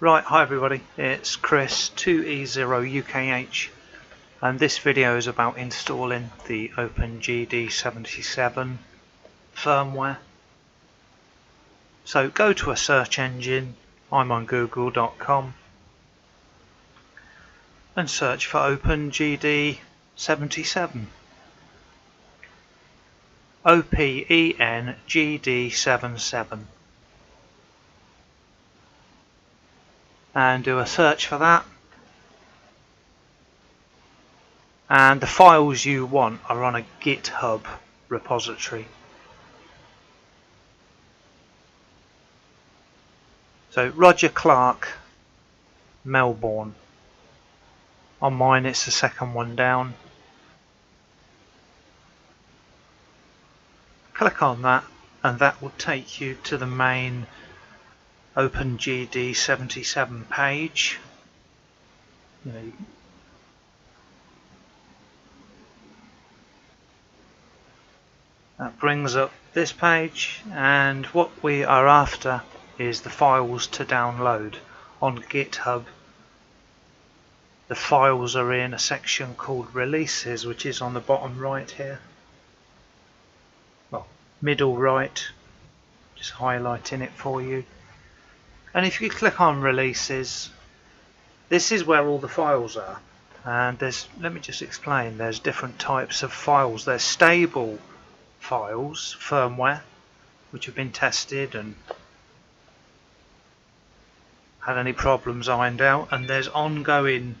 Right, hi everybody, it's Chris 2E0UKH and this video is about installing the opengd GD77 firmware. So go to a search engine, I'm on google.com, and search for opengd GD77. opengd GD77. And do a search for that, and the files you want are on a GitHub repository. So Roger Clark, Melbourne. On mine it's the second one down. Click on that and that will take you to the main opengd GD77 page. That brings up this page, and what we are after is the files to download on GitHub. The files are in a section called releases, which is on the bottom right here. Well, middle right, just highlighting it for you. And if you click on releases, this is where all the files are. And let me just explain, there's different types of files. There's stable files, firmware, which have been tested and had any problems ironed out, and there's ongoing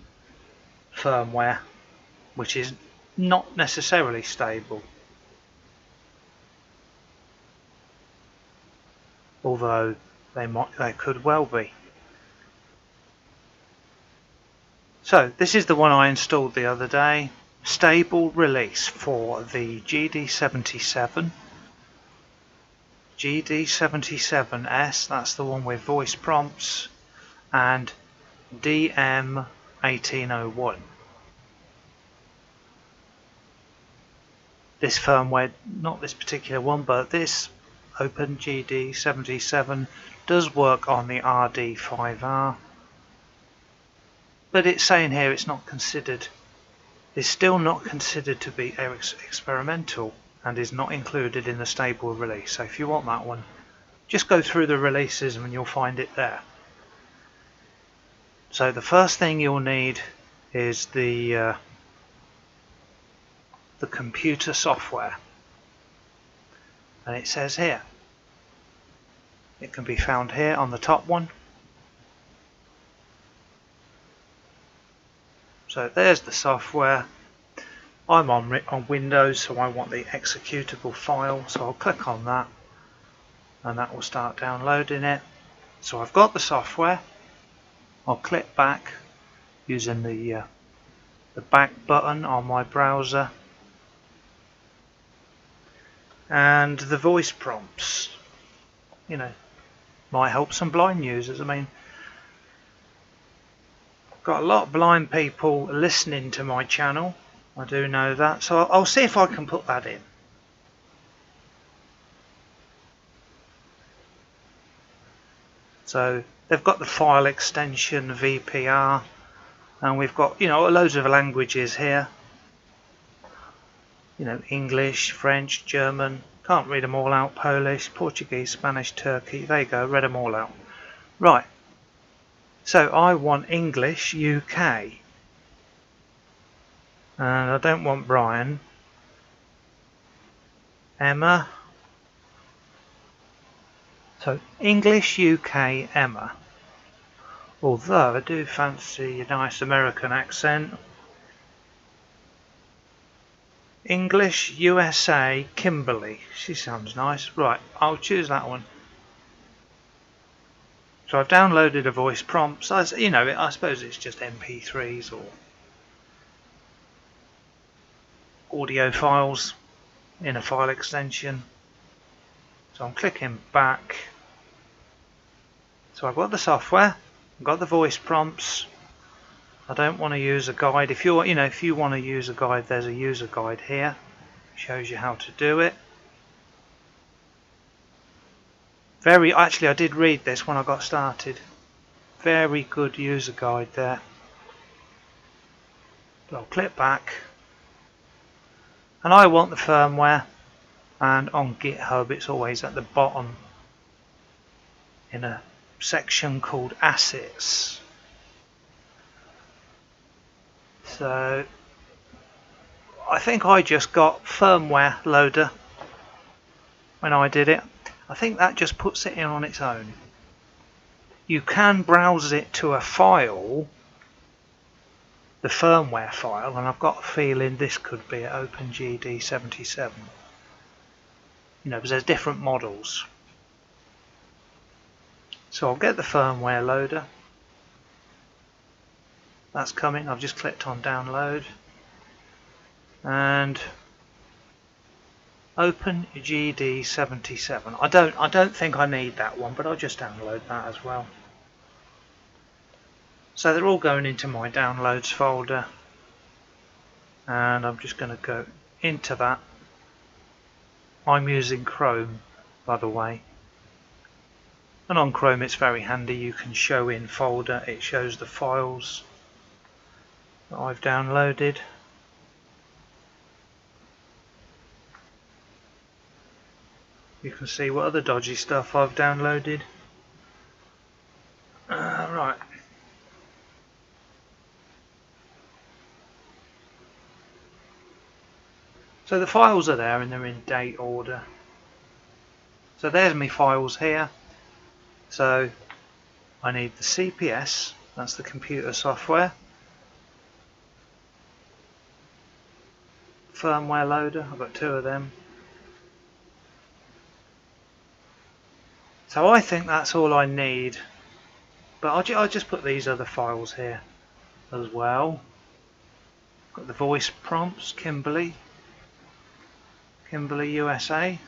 firmware, which is not necessarily stable, although they could well be. So this is the one I installed the other day. Stable release for the GD77, GD77S, that's the one with voice prompts, and DM1801. This firmware, not this particular one, but this opengd GD77 does work on the RD5R, but it's saying here it's not considered. Is still not considered to be experimental and is not included in the stable release. So if you want that one, just go through the releases and you'll find it there. So the first thing you'll need is the computer software, and it says here, it can be found here on the top one. So there's the software. I'm on Windows, so I want the executable file, so I'll click on that and that will start downloading it. So I've got the software. I'll click back using the back button on my browser, and the voice prompts, might help some blind users. I mean, got a lot of blind people listening to my channel, I do know that, so I'll see if I can put that in. So they've got the file extension VPR, and we've got loads of languages here, English, French, German, can't read them all out, Polish, Portuguese, Spanish, Turkey. There you go, read them all out. Right, so I want English UK, and I don't want Brian, Emma. So English UK Emma, although I do fancy a nice American accent. English USA Kimberly, she sounds nice. Right, I'll choose that one. So I've downloaded a voice prompt. So I suppose it's just MP3s or audio files in a file extension. So I'm clicking back. So I've got the software, I've got the voice prompts. I don't want to use a guide. If you want to use a guide, there's a user guide here. Shows you how to do it. Actually, I did read this when I got started. very good user guide there. But I'll click back, and I want the firmware, and on GitHub it's always at the bottom in a section called assets. So I think I just got firmware loader when I did it. I think that just puts it in on its own. You can browse it to a file, the firmware file, and I've got a feeling this could be at opengd77. You know, because there's different models. So I'll get the firmware loader. That's coming. I've just clicked on download. And opengd77. I don't think I need that one, but I'll just download that as well. So they're all going into my downloads folder, and I'm just going to go into that. I'm using Chrome, by the way, and on Chrome it's very handy. You can show in folder, it shows the files that I've downloaded. You can see what other dodgy stuff I've downloaded. Right. So the files are there and they're in date order. So there's my files here. So I need the CPS, that's the computer software. Firmware loader, I've got 2 of them. So I think that's all I need, but I'll just put these other files here as well. Got the voice prompts, Kimberly USA,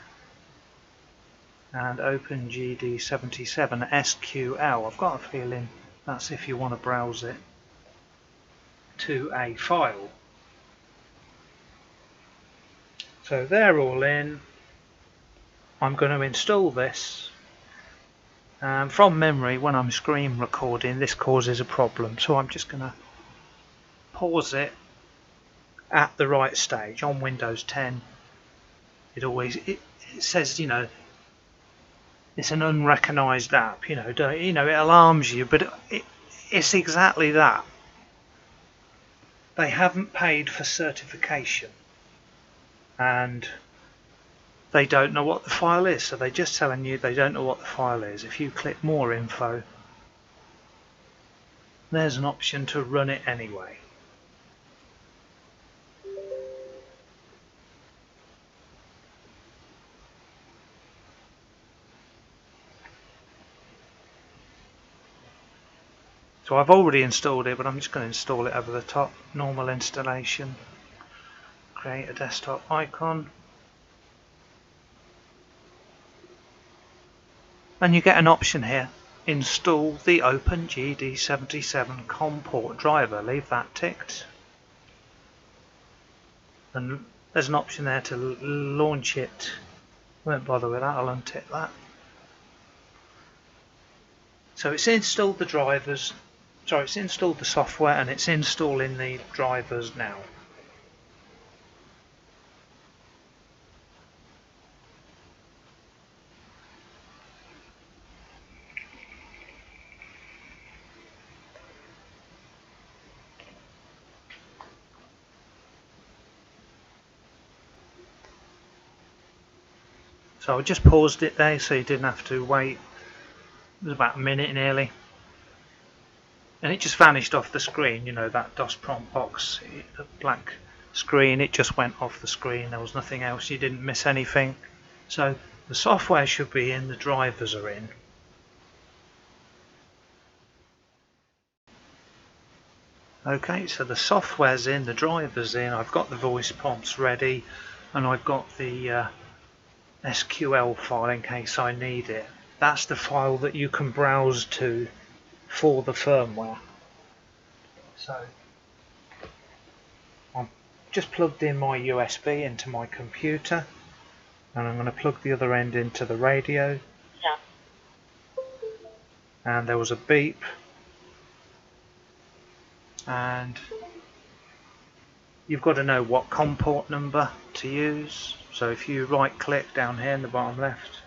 and opengd77 SQL. I've got a feeling that's if you want to browse it to a file. So they're all in. I'm going to install this. From memory, when I'm screen recording, this causes a problem, so I'm just going to pause it at the right stage. On Windows 10 it says, you know, it's an unrecognised app, you know, it alarms you, but it's exactly that. They haven't paid for certification and they don't know what the file is, so they're just telling you they don't know what the file is. If you click more info, there's an option to run it anyway. So I've already installed it, but I'm just going to install it over the top. Normal installation. Create a desktop icon. And you get an option here. Install the opengd77 COM port driver. Leave that ticked. And there's an option there to launch it. I won't bother with that, I'll untick that. So it's installed the drivers. Sorry, it's installed the software and it's installing the drivers now. So I just paused it there so you didn't have to wait. It was about a minute nearly. And it just vanished off the screen, you know, that DOS prompt box, the black screen, it just went off the screen. There was nothing else, you didn't miss anything. So the software should be in, the drivers are in. Okay, so the software's in, the driver's in, I've got the voice prompts ready, and I've got the SQL file in case I need it. That's the file that you can browse to for the firmware. So I've just plugged in my USB into my computer, and I'm going to plug the other end into the radio. Yeah. And there was a beep, and you've got to know what COM port number to use. So if you right click down here in the bottom left,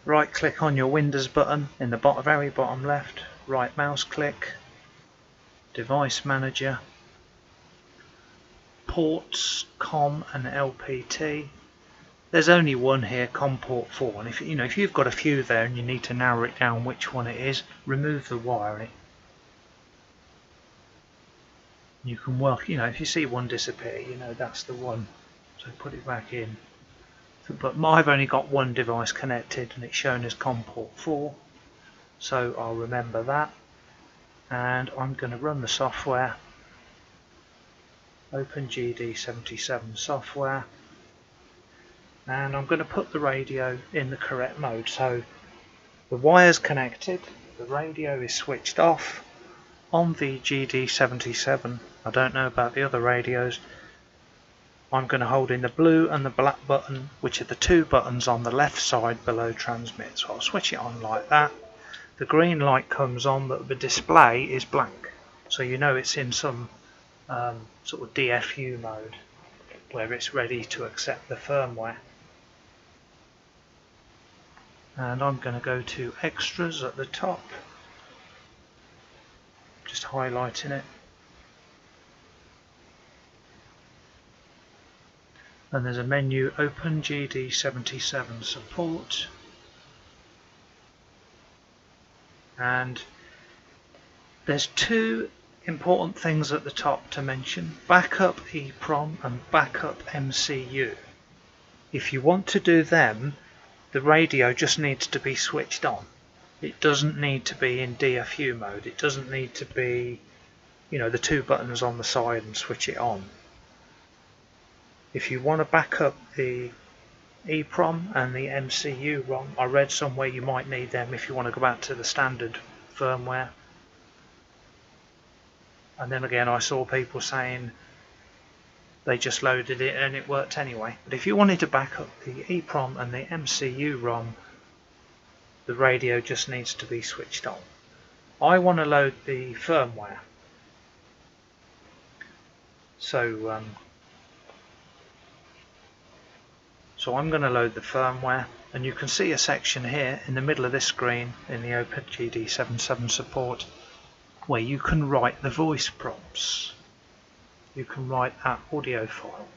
right click on your Windows button in the very bottom left, right mouse click, device manager, ports, COM and LPT. There's only one here, COM port 4, and if you've got a few there and you need to narrow it down which one it is, remove the wiring. You can work, if you see one disappear, that's the one, so put it back in. But I've only got one device connected and it's shown as COM port 4, so I'll remember that, and I'm going to run the software, open GD77 software, and I'm going to put the radio in the correct mode. So the wire's connected, the radio is switched off. On the GD77, I don't know about the other radios, I'm going to hold in the blue and the black button, which are the two buttons on the left side below transmit. So I'll switch it on like that. The green light comes on, but the display is blank, so it's in some sort of DFU mode where it's ready to accept the firmware. And I'm going to go to extras at the top, just highlighting it, and there's a menu, open GD77 support, and there's two important things at the top to mention: backup EEPROM and backup MCU. If you want to do them, the radio just needs to be switched on. It doesn't need to be in DFU mode. It doesn't need to be, the two buttons on the side and switch it on. If you want to back up the EEPROM and the MCU ROM, I read somewhere you might need them if you want to go back to the standard firmware. And then again, I saw people saying they just loaded it and it worked anyway. But if you wanted to back up the EEPROM and the MCU ROM, the radio just needs to be switched on. I want to load the firmware. So I'm going to load the firmware, and you can see a section here in the middle of this screen in the Open GD77 support where you can write the voice prompts. You can write that audio file.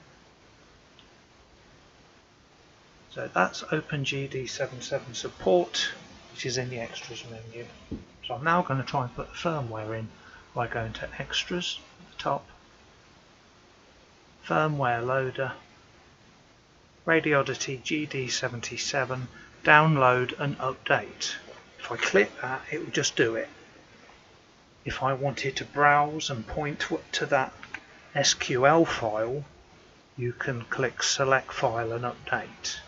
So that's Open GD77 support, which is in the extras menu. So I'm now going to try and put the firmware in by going to extras at the top, firmware loader, Radiodity GD77, download and update. If I click that, it will just do it. If I wanted to browse and point to that SQL file, you can click select file and update.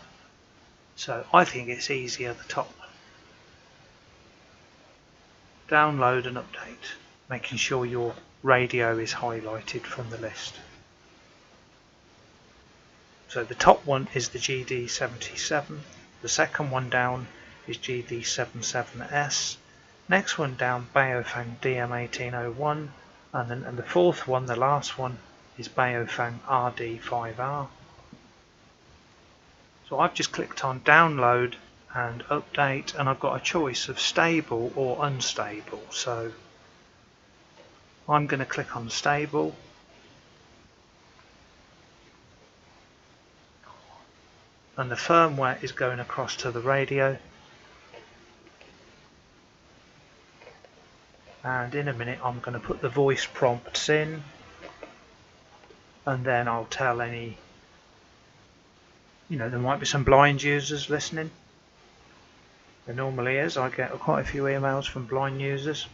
So I think it's easy at the top. Download and update, making sure your radio is highlighted from the list. So the top one is the GD77, the second one down is GD77S, next one down Baofeng DM1801, and the fourth one, the last one, is Baofeng RD5R. So I've just clicked on download and update, and I've got a choice of stable or unstable. So I'm going to click on stable. And the firmware is going across to the radio, and in a minute I'm going to put the voice prompts in, and then I'll tell any, there might be some blind users listening. There normally is. I get quite a few emails from blind users.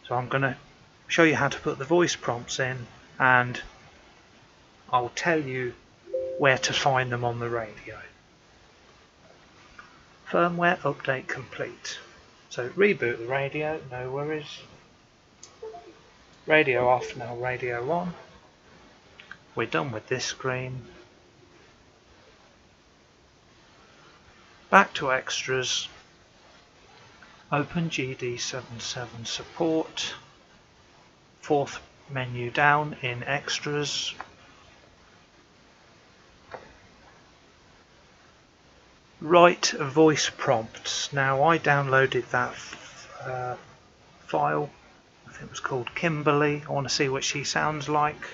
So I'm going to show you how to put the voice prompts in, and I'll tell you where to find them on the radio. Firmware update complete. So reboot the radio, no worries. Radio off, now radio on. We're done with this screen. back to extras, open GD77 support, fourth menu down in extras, write voice prompts. Now I downloaded that file, I think it was called Kimberly. I want to see what she sounds like.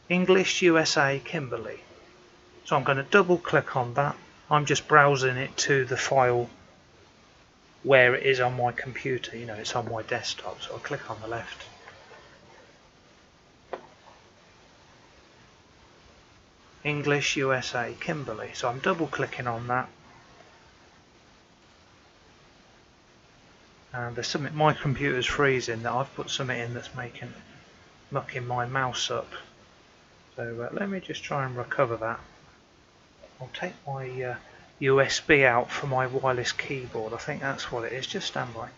English USA Kimberly. So I'm going to double click on that. I'm just browsing it to the file where it is on my computer. You know, it's on my desktop, so I'll click on the left. English USA Kimberly. So I'm double clicking on that. And there's something, my computer's freezing, that I've put something in that's mucking my mouse up. So let me just try and recover that. I'll take my USB out for my wireless keyboard. I think that's what it is. Just stand by.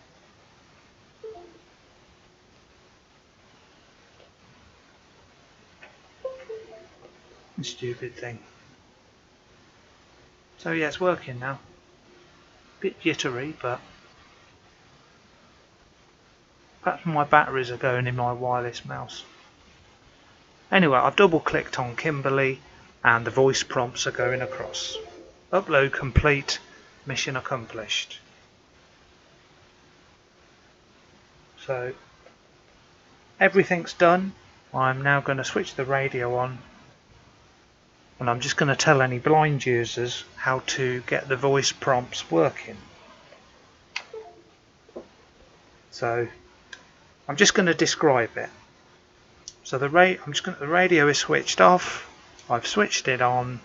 Stupid thing. So yeah, it's working now. Bit jittery, but perhaps my batteries are going in my wireless mouse. Anyway, I've double clicked on Kimberly and the voice prompts are going across. Upload complete, mission accomplished. So everything's done. I'm now going to switch the radio on, and I'm just going to tell any blind users how to get the voice prompts working. So I'm just going to describe it. So the radio is switched off. I've switched it on,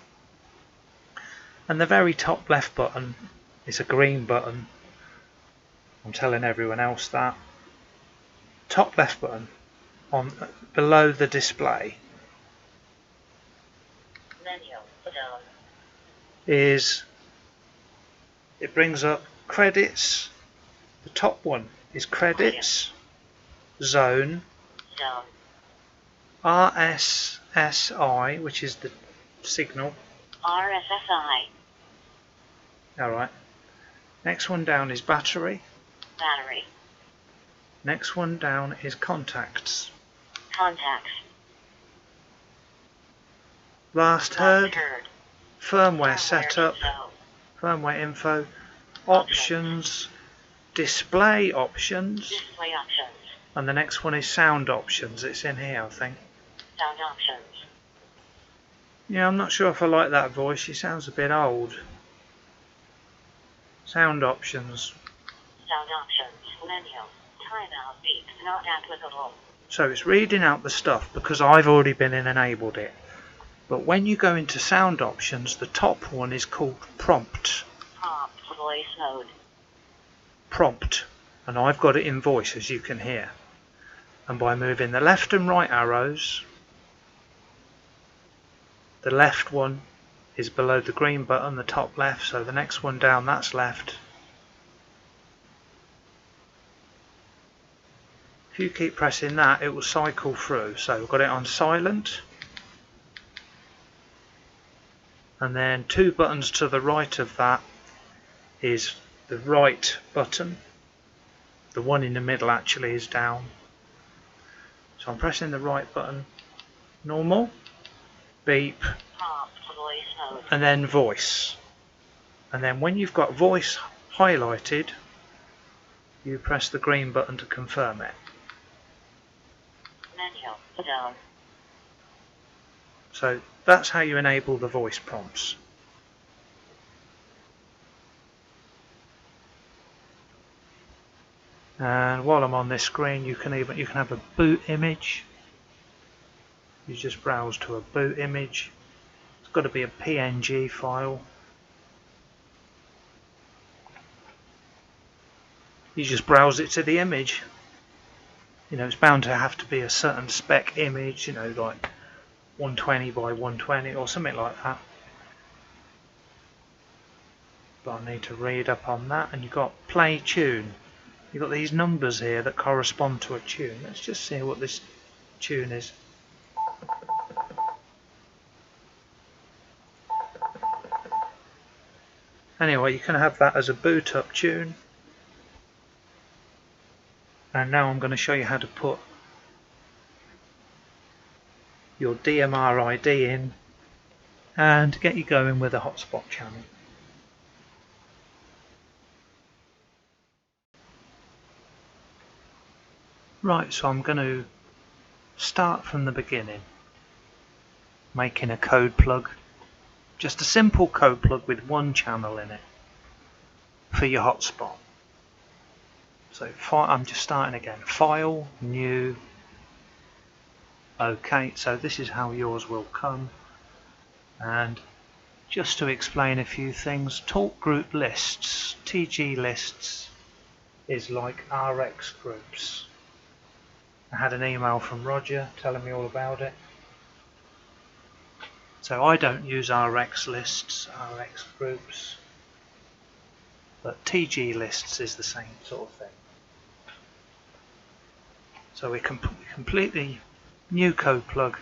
and the very top left button is a green button. I'm telling everyone else that. Top left button on below the display it brings up credits. The top one is credits, zone, RSSI, which is the signal. RSSI. Alright. Next one down is battery. Battery. Next one down is contacts. Contacts. Last heard. Firmware setup. Firmware info. Options. Display options. Display options. And the next one is sound options. It's in here, I think. Sound options. Yeah, I'm not sure if I like that voice. She sounds a bit old. Sound options. Sound options. Menu. Timeout beeps not applicable. So it's reading out the stuff because I've already been in and enabled it. But when you go into sound options, the top one is called prompt. Prompt voice mode. Prompt. And I've got it in voice, as you can hear. And by moving the left and right arrows, the left one is below the green button, the top left, so the next one down, that's left. If you keep pressing that, it will cycle through. So we've got it on silent. And then two buttons to the right of that is the right button. The one in the middle actually is down. So I'm pressing the right button. Normal. Beep. And then voice. And then when you've got voice highlighted, you press the green button to confirm it. Menu down. So that's how you enable the voice prompts. And while I'm on this screen, you can have a boot image. You just browse to a boot image. It's got to be a PNG file. You just browse it to the image. You know, it's bound to have to be a certain spec image, you know, like 120 by 120 or something like that. But I need to read up on that. And you've got play tune. You've got these numbers here that correspond to a tune. Let's just see what this tune is. Anyway, you can have that as a boot up tune. And now I'm going to show you how to put your DMR ID in and get you going with a hotspot channel. Right, so I'm going to start from the beginning, making a code plug, just a simple code plug with one channel in it for your hotspot. So I'm just starting again, File, New, OK, so this is how yours will come. And just to explain a few things, talk group lists, TG lists is like RX groups. I had an email from Roger telling me all about it. So I don't use RX lists, RX groups, but TG lists is the same sort of thing. So we can completely new code plug.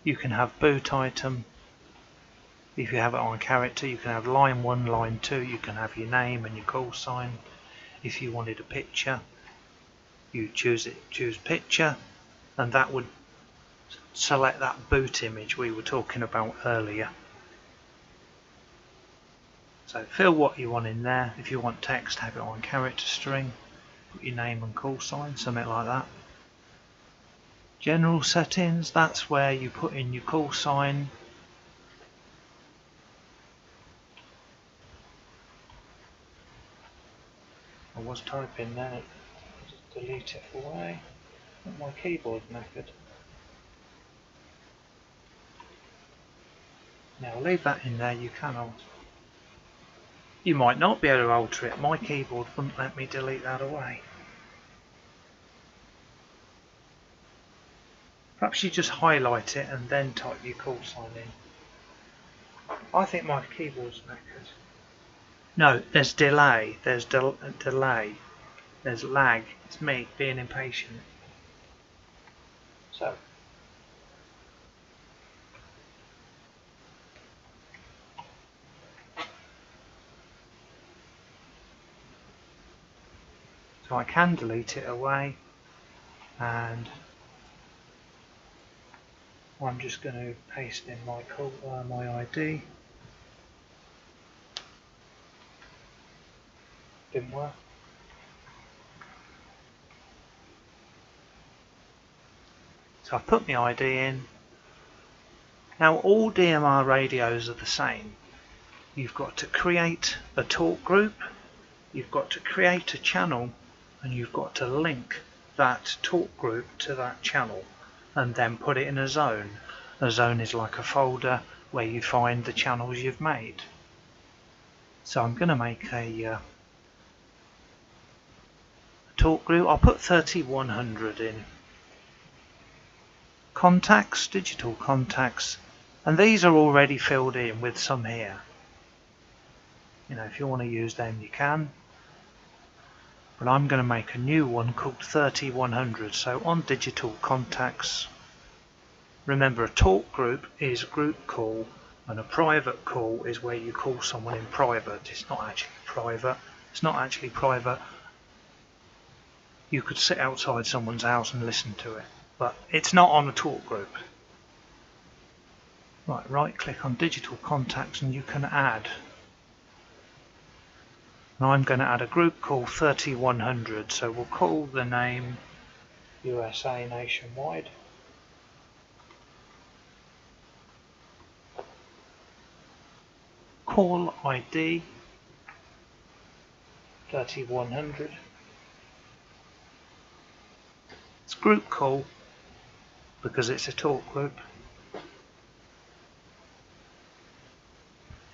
You can have boot item. If you have it on character, you can have line 1, line 2, you can have your name and your call sign. If you wanted a picture, you choose picture, and that would select that boot image we were talking about earlier. So fill what you want in there. If you want text, have it on character string, put your name and call sign, something like that. General settings, that's where you put in your call sign. I was typing there, just delete it away. My keyboard knackered. Now I'll leave that in there, you can alter. You might not be able to alter it, my keyboard wouldn't let me delete that away. Perhaps you just highlight it and then type your call sign in. I think my keyboard's knackered. No, there's delay, there's delay, there's lag. It's me being impatient. So I can delete it away, and I'm just going to paste in my ID. Didn't work. So I put my ID in. Now all DMR radios are the same. You've got to create a talk group, you've got to create a channel, and you've got to link that talk group to that channel and then put it in a zone. A zone is like a folder where you find the channels you've made. So I'm going to make a talk group. I'll put 3100 in. Contacts, digital contacts, and these are already filled in with some here. You know, if you want to use them you can, but I'm going to make a new one called 3100. So on digital contacts, remember a talk group is a group call, and a private call is where you call someone in private. It's not actually private. It's not actually private. You could sit outside someone's house and listen to it, but it's not on a talk group. Right click on digital contacts and you can add. Now I'm going to add a group called 3100, so we'll call the name USA Nationwide. Call ID 3100. It's group call because it's a talk group.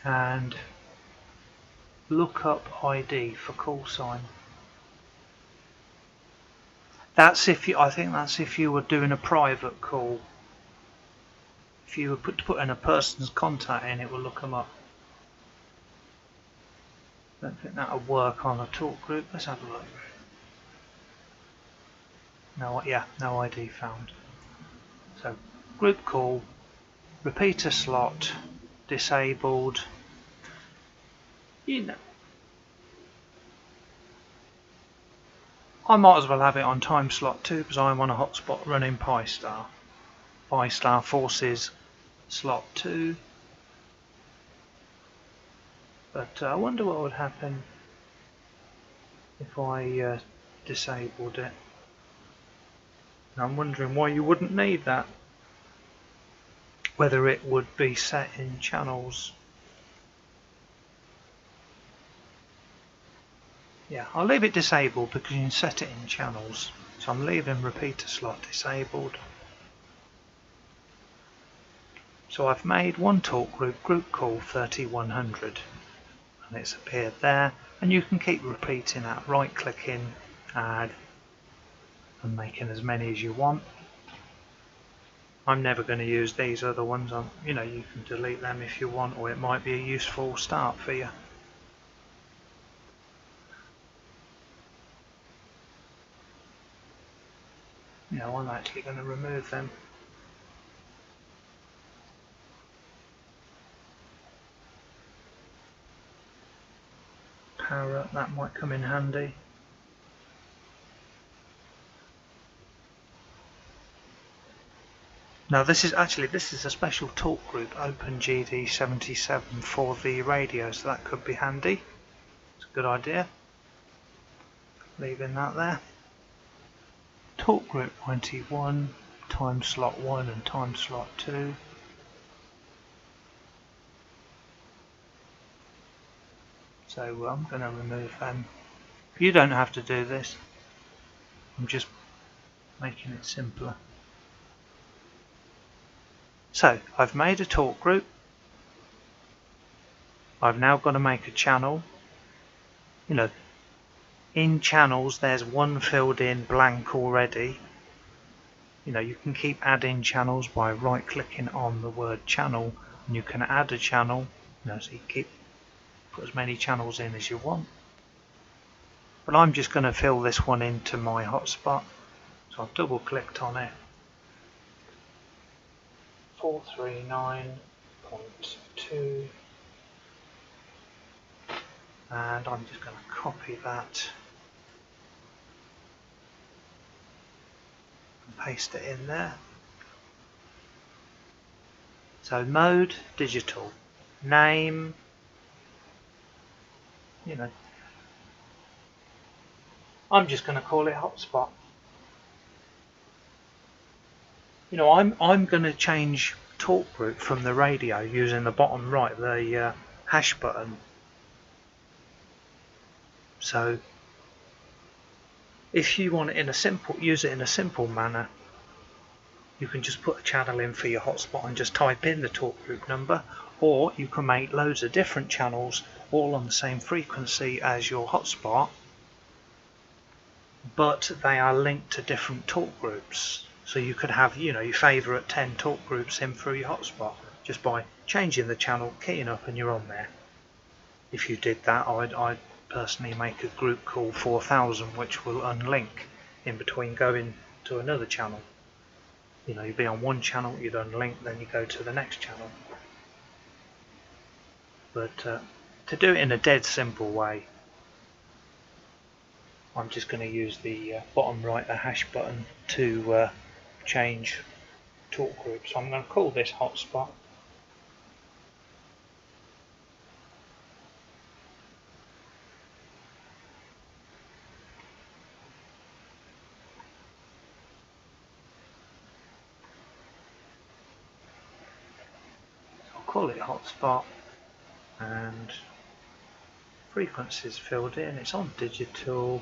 And lookup ID for call sign. That's if you, I think that's if you were doing a private call. If you were to put in a person's contact in, it will look them up. Don't think that would work on a talk group. Let's have a look. No, yeah, no ID found. So group call, repeater slot, disabled. You know, I might as well have it on time slot 2 because I'm on a hotspot running Pi-Star. Pi-Star forces slot 2. But I wonder what would happen if I disabled it. And I'm wondering why you wouldn't need that. Whether it would be set in channels. Yeah, I'll leave it disabled because you can set it in channels. So I'm leaving repeater slot disabled. So I've made one talk group call 3100, and it's appeared there. And you can keep repeating that, right clicking, add, and making as many as you want. I'm never going to use these other ones. You know, you can delete them if you want, or it might be a useful start for you. No, I'm actually going to remove them. Power, that might come in handy. Now this is a special talk group, opengd GD77 for the radio, so that could be handy. It's a good idea. Leaving that there. Talk group 91, time slot 1 and time slot 2. So I'm going to remove them. You don't have to do this. I'm just making it simpler. So I've made a talk group. I've now got to make a channel. You know, in channels there's one filled in blank already. You know, you can keep adding channels by right clicking on the word channel, and you can add a channel. You know, so you keep put as many channels in as you want. But I'm just going to fill this one into my hotspot. So I've double clicked on it. 439.2, and I'm just going to copy that and paste it in there. So mode, digital, name, you know, I'm just going to call it hotspot. You know, I'm going to change talk group from the radio using the bottom right, the hash button. So if you want it in a use it in a simple manner, you can just put a channel in for your hotspot and just type in the talk group number, or you can make loads of different channels all on the same frequency as your hotspot, but they are linked to different talk groups. So you could have, you know, your favourite 10 talk groups in through your hotspot just by changing the channel, keying up, and you're on there. If you did that, I'd personally make a group call 4000, which will unlink in between going to another channel. You know, you'd be on one channel, you'd unlink, then you go to the next channel. But to do it in a dead simple way, I'm just going to use the bottom right, the hash button, to change talk group. So I'm going to call this hotspot. So I'll call it hotspot, and frequencies filled in. It's on digital.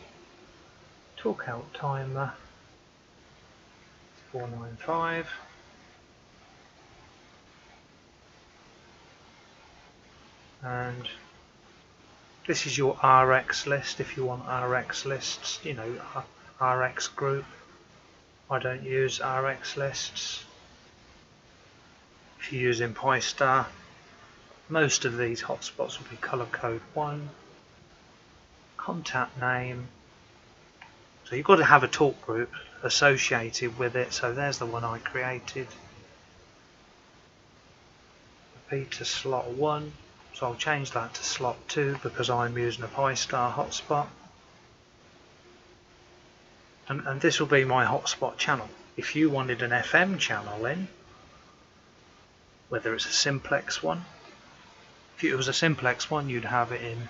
Talk out timer 495. And this is your RX list if you want RX lists, you know, RX group. I don't use RX lists. If you're using Pi-Star, most of these hotspots will be color code 1. Contact name. So you've got to have a talk group associated with it. So there's the one I created. Repeater slot 1. So I'll change that to slot 2 because I'm using a Pi-Star hotspot. And this will be my hotspot channel. If you wanted an FM channel in, whether it's a simplex one, if it was a simplex one, you'd have it in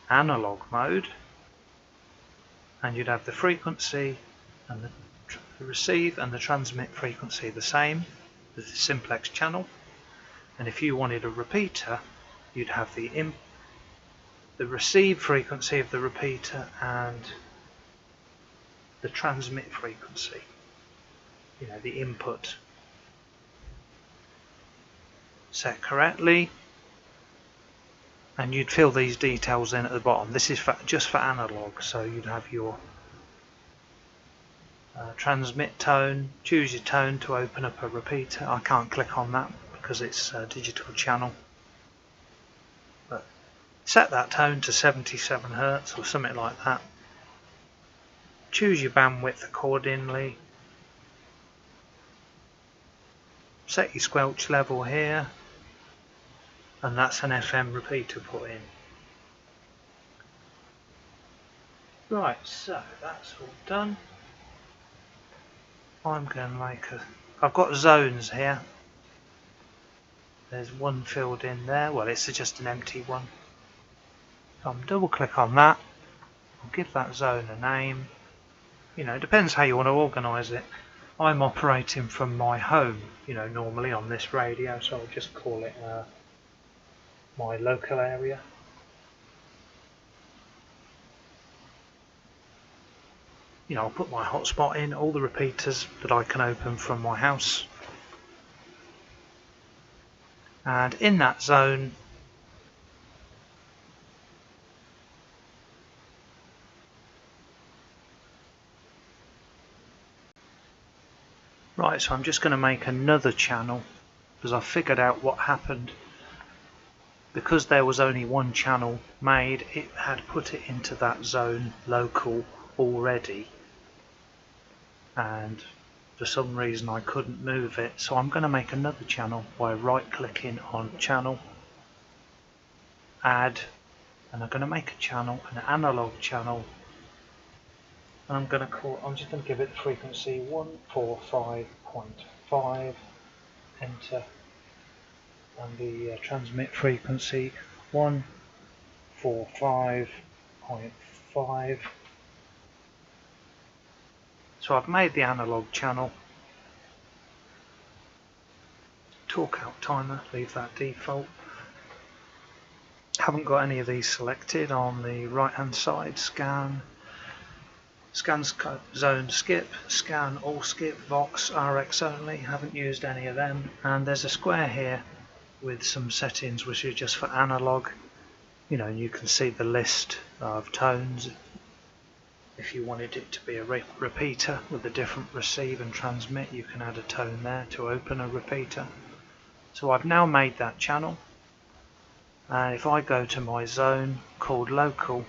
analog mode, and you'd have the frequency and the receive and the transmit frequency the same as the simplex channel. And if you wanted a repeater, you'd have the receive frequency of the repeater and the transmit frequency, the input set correctly, and you'd fill these details in at the bottom. This is just for analog, so you'd have your transmit tone, choose your tone to open up a repeater. I can't click on that because it's a digital channel, but set that tone to 77 Hz or something like that. Choose your bandwidth accordingly, set your squelch level here, and that's an FM repeater put in. Right, so that's all done. I'm going to make I've got zones here. There's one filled in there. Well, it's just an empty one. So I'm double click on that. I'll give that zone a name. It depends how you want to organise it. I'm operating from my home, normally on this radio, so I'll just call it my local area. I'll put my hotspot in, all the repeaters that I can open from my house. And in that zone, right, so I'm just going to make another channel because I've figured out what happened. Because there was only one channel made, it had put it into that zone local already, and for some reason I couldn't move it, so I'm going to make another channel by right clicking on channel, add, and I'm going to make a channel, an analog channel, and I'm just going to give it the frequency 145.5, enter, and the transmit frequency 145.5. So I've made the analog channel. Talk out timer, leave that default. Haven't got any of these selected on the right hand side. Scan zone skip, scan all skip, Vox, RX only. Haven't used any of them. And there's a square here with some settings which are just for analog. You can see the list of tones. If you wanted it to be a repeater with a different receive and transmit, you can add a tone there to open a repeater. So I've now made that channel, and if I go to my zone called local,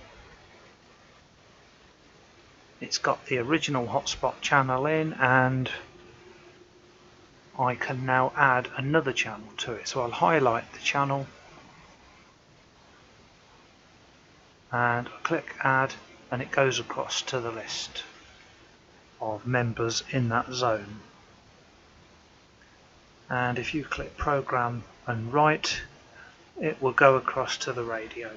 it's got the original hotspot channel in, and I can now add another channel to it. So I'll highlight the channel and click add, and it goes across to the list of members in that zone. And if you click program and write, it will go across to the radio.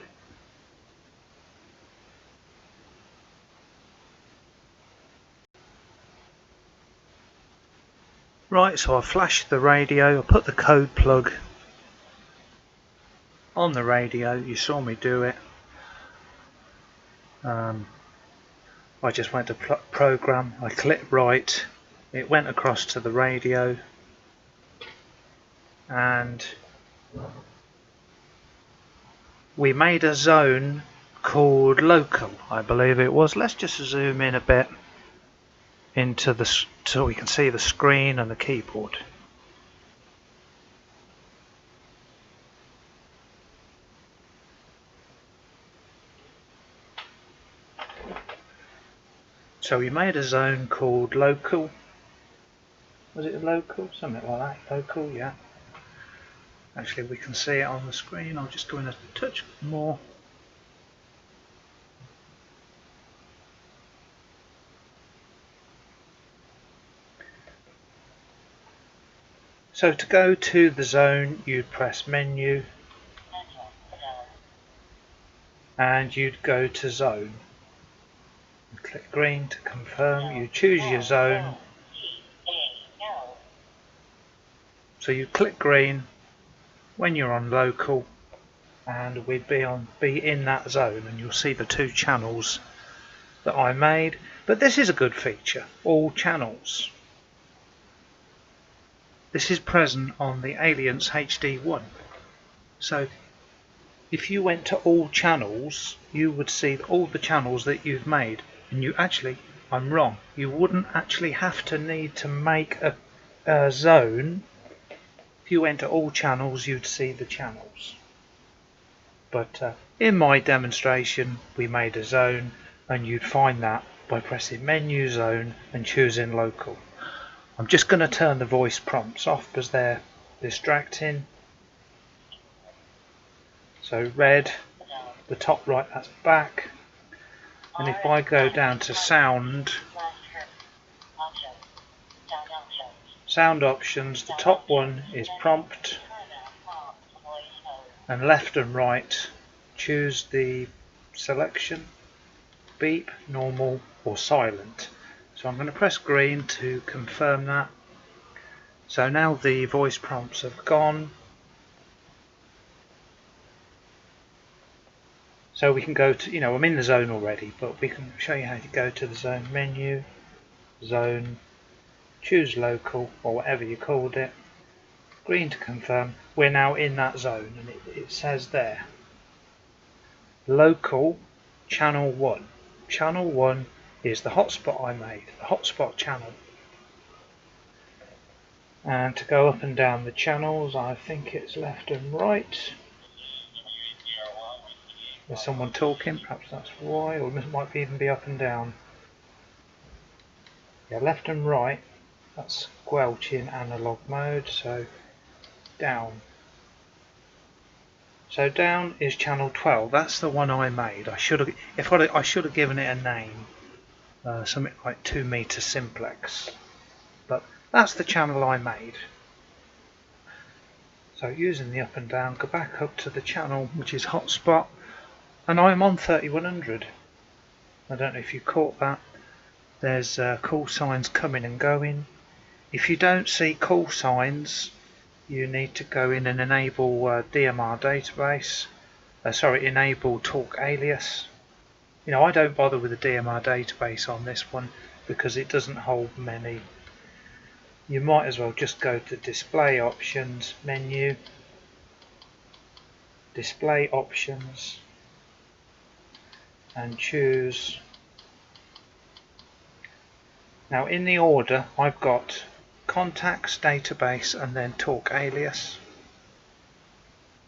Right, so I flashed the radio, I put the code plug on the radio, you saw me do it. I just went to program, I clicked write, it went across to the radio, and we made a zone called local, I believe it was. Let's just zoom in a bit into so we can see the screen and the keyboard. So we made a zone called local. Was it local? Something like that. Local, yeah. Actually, we can see it on the screen. I'll just go in a touch more. So to go to the zone, you'd press menu and you'd go to zone. You click green to confirm. You choose your zone. So you click green when you're on local, and we'd be in that zone, and you'll see the two channels that I made. But this is a good feature, all channels. This is present on the Aliens HD1. So if you went to all channels, you would see all the channels that you've made. And you actually, I'm wrong, you wouldn't actually have to need to make a zone. If you went to all channels, you'd see the channels. But in my demonstration, we made a zone, and you'd find that by pressing menu, zone, and choosing local. I'm just going to turn the voice prompts off because they're distracting. So red, the top right, that's back. And if I go down to sound options, the top one is prompt, and left and right choose the selection, beep, normal or silent. So I'm going to press green to confirm that. So now the voice prompts have gone. So we can go to, I'm in the zone already, but we can show you how to go to the zone menu, zone, choose local or whatever you called it, green to confirm. We're now in that zone, and it says there, local channel 1. Channel 1 is the hotspot I made, the hotspot channel. And to go up and down the channels, I think it's left and right. There's someone talking, perhaps that's why, or it might even be up and down. Yeah, left and right, that's squelch in analog mode, so down. So down is channel 12. That's the one I made. I should have given it a name, something like 2 meter simplex. But that's the channel I made. So using the up and down, go back up to the channel which is hotspot, and I'm on 3100. I don't know if you caught that. There's call signs coming and going. If you don't see call signs, you need to go in and enable DMR database. Enable talk alias. I don't bother with the DMR database on this one because it doesn't hold many. You might as well just go to display options menu, display options, and choose. Now in the order I've got contacts, database, and then talk alias.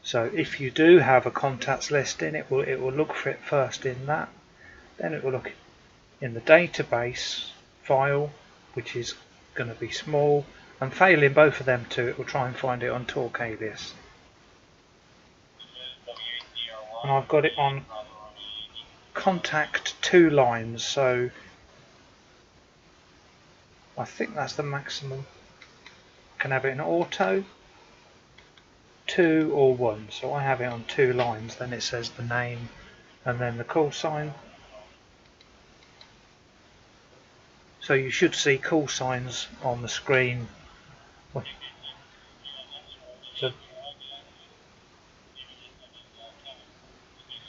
So if you do have a contacts listing, it will look for it first in that. Then it will look in the database file, which is going to be small, and failing both of them too, it will try and find it on talk alias. And I've got it on contact 2 lines, so I think that's the maximum. I can have it in auto, 2 or 1, so I have it on 2 lines. Then it says the name and then the call sign. So you should see call signs on the screen.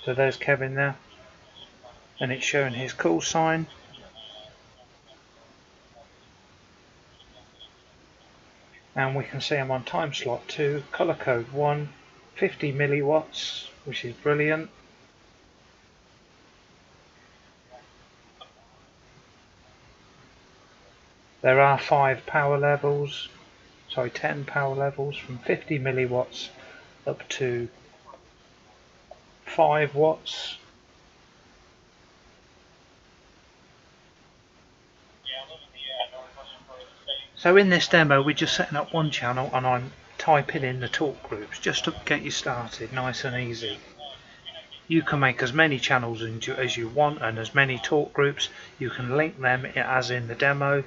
So there's Kevin there, and it's showing his call sign. And we can see I'm on time slot 2, color code 1, 50 milliwatts, which is brilliant. There are 10 power levels from 50 milliwatts up to 5 watts. So in this demo we're just setting up one channel, and I'm typing in the talk groups just to get you started nice and easy. You can make as many channels as you want and as many talk groups. You can link them as in the demo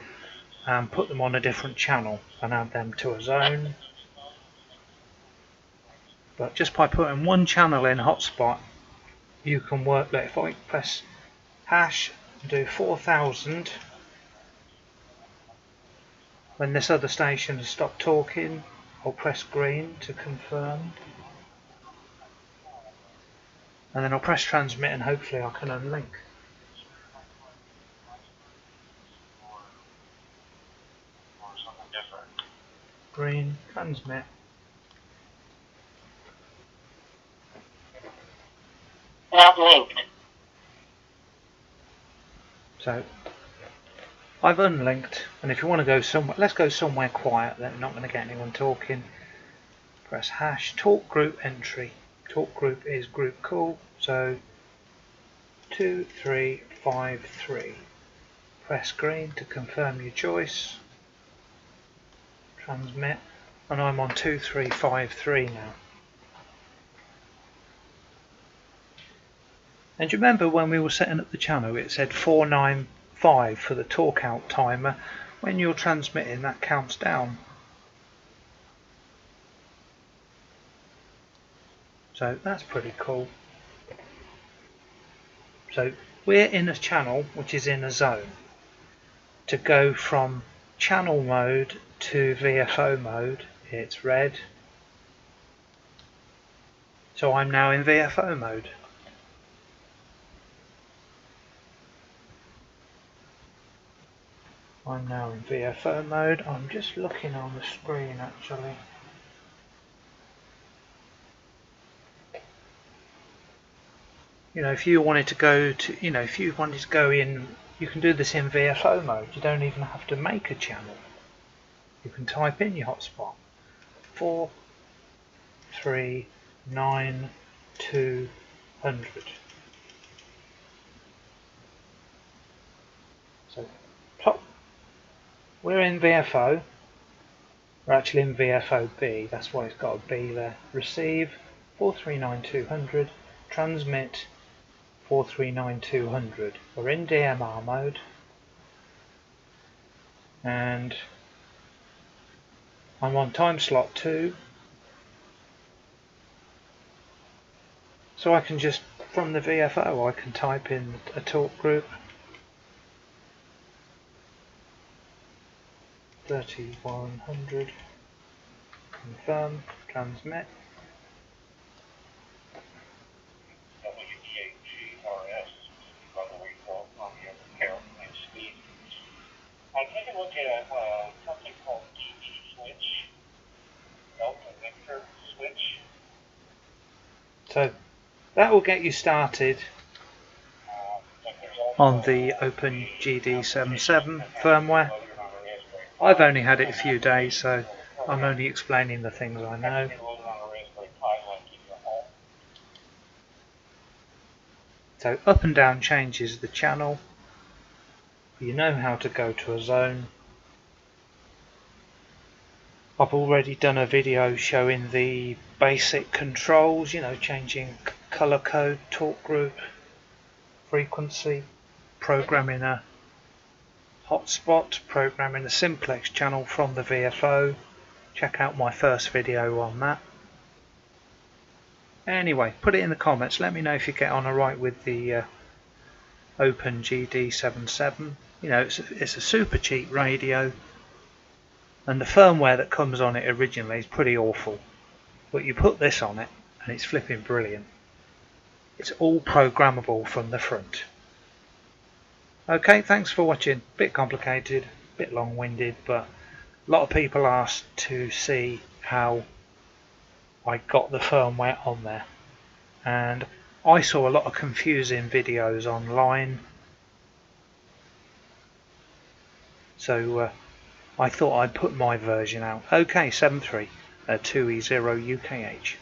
and put them on a different channel and add them to a zone. But just by putting one channel in hotspot, you can work that. If I press hash and do 4000, when this other station has stopped talking, I'll press green to confirm. And then I'll press transmit and hopefully I can unlink. Green, transmit. Not linked. So I've unlinked, and if you want to go somewhere, let's go somewhere quiet that not going to get anyone talking. Press hash talk group entry. Talk group is group call, so 2353. Press green to confirm your choice. Transmit, and I'm on 2353 now. And you remember when we were setting up the channel, it said 495 for the talk out timer. When you're transmitting, that counts down. So that's pretty cool. So we're in a channel which is in a zone. To go from channel mode to VFO mode, it's red. So I'm now in VFO mode. I'm now in VFO mode. I'm just looking on the screen actually. You know, if you wanted to go to, if you wanted to go in, you can do this in VFO mode. You don't even have to make a channel. You can type in your hotspot 439,200. So top. We're in VFO. We're actually in VFO-B. That's why it's got a B there. Receive 439,200. Transmit 439,200. We're in DMR mode. And I'm on time slot 2. So I can just, from the VFO, I can type in a talk group. 3100. Confirm, transmit. Take a look at something called switch, opengd switch. So that will get you started on the opengd GD77 firmware. I've only had it a few days, so I'm only explaining the things I know. So up and down changes the channel. You know how to go to a zone. I've already done a video showing the basic controls, changing color code, talk group, frequency, programming a hotspot, programming a simplex channel from the VFO. Check out my first video on that. Anyway, put it in the comments. Let me know if you get on alright with the opengd GD77. It's a super cheap radio, and the firmware that comes on it originally is pretty awful. But you put this on it, and it's flipping brilliant. It's all programmable from the front. Okay, thanks for watching. Bit complicated, bit long-winded, but a lot of people asked to see how I got the firmware on there, and I saw a lot of confusing videos online, so I thought I'd put my version out. Okay, 732E0UKH.